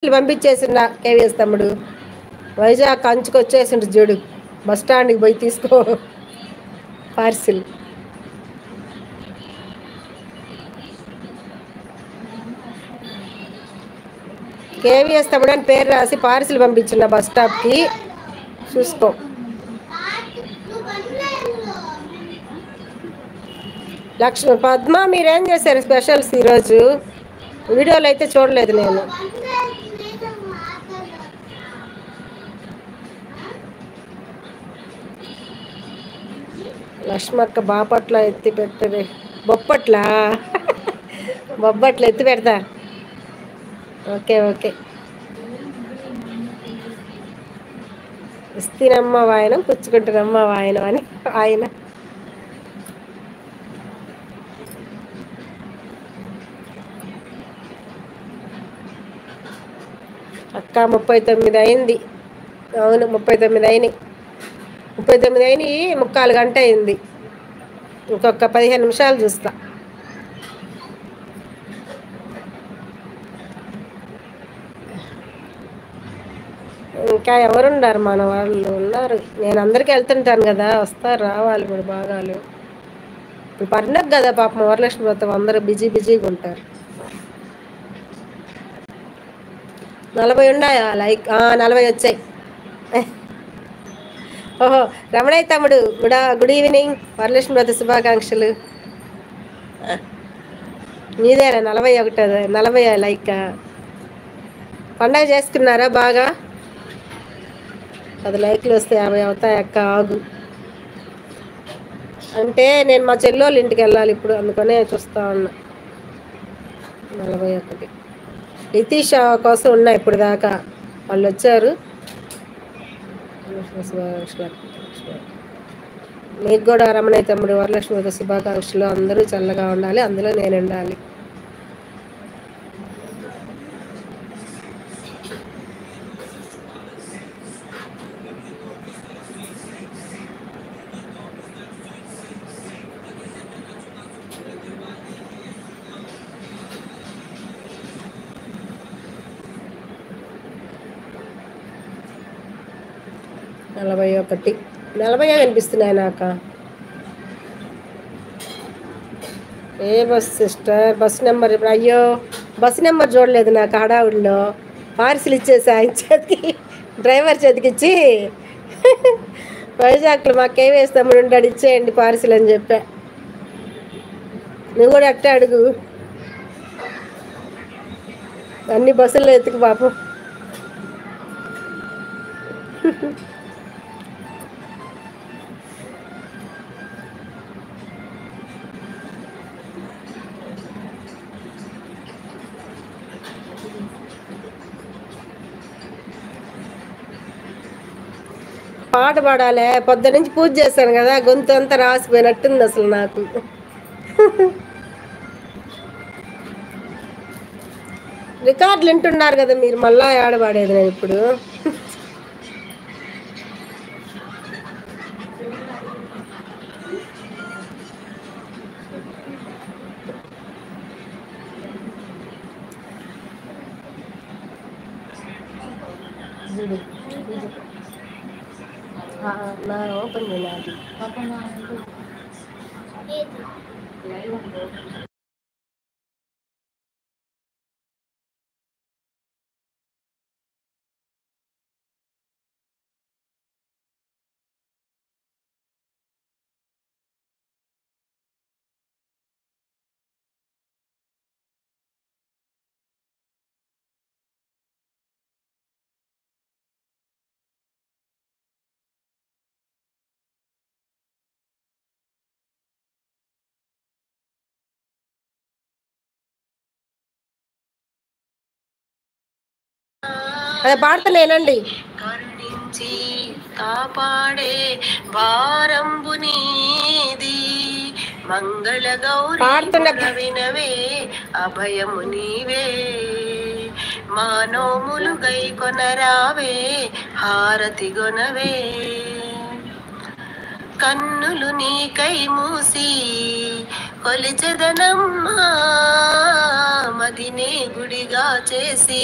పంపించేసిండా KVS తమ్ముడు. వైజాగ్ కంచుకు వచ్చేసిండు చూడు, bus స్టాండ్కి పోయి తీసుకో పార్సిల్. కేవీఎస్ తమ్ముడు అని పేరు రాసి పార్సిల్ పంపించిన బస్ స్టాప్కి, చూసుకో. లక్ష్మి పద్మ మీరేం చేశారు స్పెషల్స్ ఈరోజు? వీడియోలో అయితే చూడలేదు నేను. లక్ష్మక్క బాపట్ల ఎత్తి పెట్టదే, బొప్పట్ల బొబ్బట్ల ఎత్తి పెడతా. Okay okay. ఇస్తీనమ్మ వాయనం పుచ్చుకుంటున్నమ్మ వాయనం అని ఆయన. అక్క 39 అయింది. అవును 39 అయినాయి. 39 అయినాయి. 3/4 గంట అయింది. ఇంకొక 15 నిమిషాలు చూస్తా. ఇంకా ఎవరున్నారు? మన వాళ్ళు ఉన్నారు. నేను అందరికీ వెళ్తుంటాను కదా, వస్తారు, రావాలి ఇప్పుడు బాగాలు. ఇప్పుడు పండగ కదా పాపం, వరలక్ష్మి వ్రతం, అందరూ బిజీగా ఉంటారు. 40 ఉన్నాయా లైక్? 40 వచ్చాయి. ఓహో రమణయ్య తమ్ముడు, గుడ్ ఈవినింగ్, వరలక్ష్మి వ్రత శుభాకాంక్షలు. మీదేనా 41? 40 లైక్. పండగ చేసుకున్నారా బాగా? 10 లైక్లు వస్తే 50 అవుతాయి అక్క, ఆగు. అంటే నేను మా చెల్లోళ్ళ ఇంటికి వెళ్ళాలి ఇప్పుడు, అందుకనే చూస్తా ఉన్నా. 41 నితీష్ కోసం ఉన్నా ఇప్పుడు దాకా, వాళ్ళు వచ్చారు. మీకు కూడా రమణయ్య తమ్ముడు వరలక్ష్మి వ్రత శుభాకాంక్షలు. అందరూ చల్లగా ఉండాలి, అందులో నేను ఉండాలి. నలభై 40 కనిపిస్తున్నాయి నాక. ఏ బస్ సిస్టర్? బస్ నెంబర్ ఇప్పుడు, అయ్యో బస్ నెంబర్ చూడలేదు నాకు హడావుడిలో. పార్సిల్ ఇచ్చేసి ఆయన చేతికి, డ్రైవర్ చేతికి ఇచ్చి, వైజాగ్లో మాకు కేవీఎస్ తమ్ముడు ఉంటాడు, ఇచ్చేయండి పార్సిల్ అని చెప్పా. నువ్వు కూడా అట్టే అడుగు, అన్ని బస్సుల్లో ఎత్తుకు పాపం. పాట పాడాలి, పొద్దు నుంచి పూజ చేశాను కదా, గొంతు అంతా రాసిపోయినట్టుంది అసలు నాకు. రికార్డులు వింటున్నారు కదా మీరు, మళ్ళా ఆడపాడేది నేను ఇప్పుడు. నా ఓపెన్ చేయాలి. అదే పాడుతున్నానండి. కరుణించి కాపాడే వారంబు నీది, మంగళ గౌరీ వినవే, అభయము నీవే, మానోములు గై కొనరావే, హారతి గొనవే, కన్నులు నీకై మూసి కొలిచెదనమ్మా మదినే గుడిగా చేసి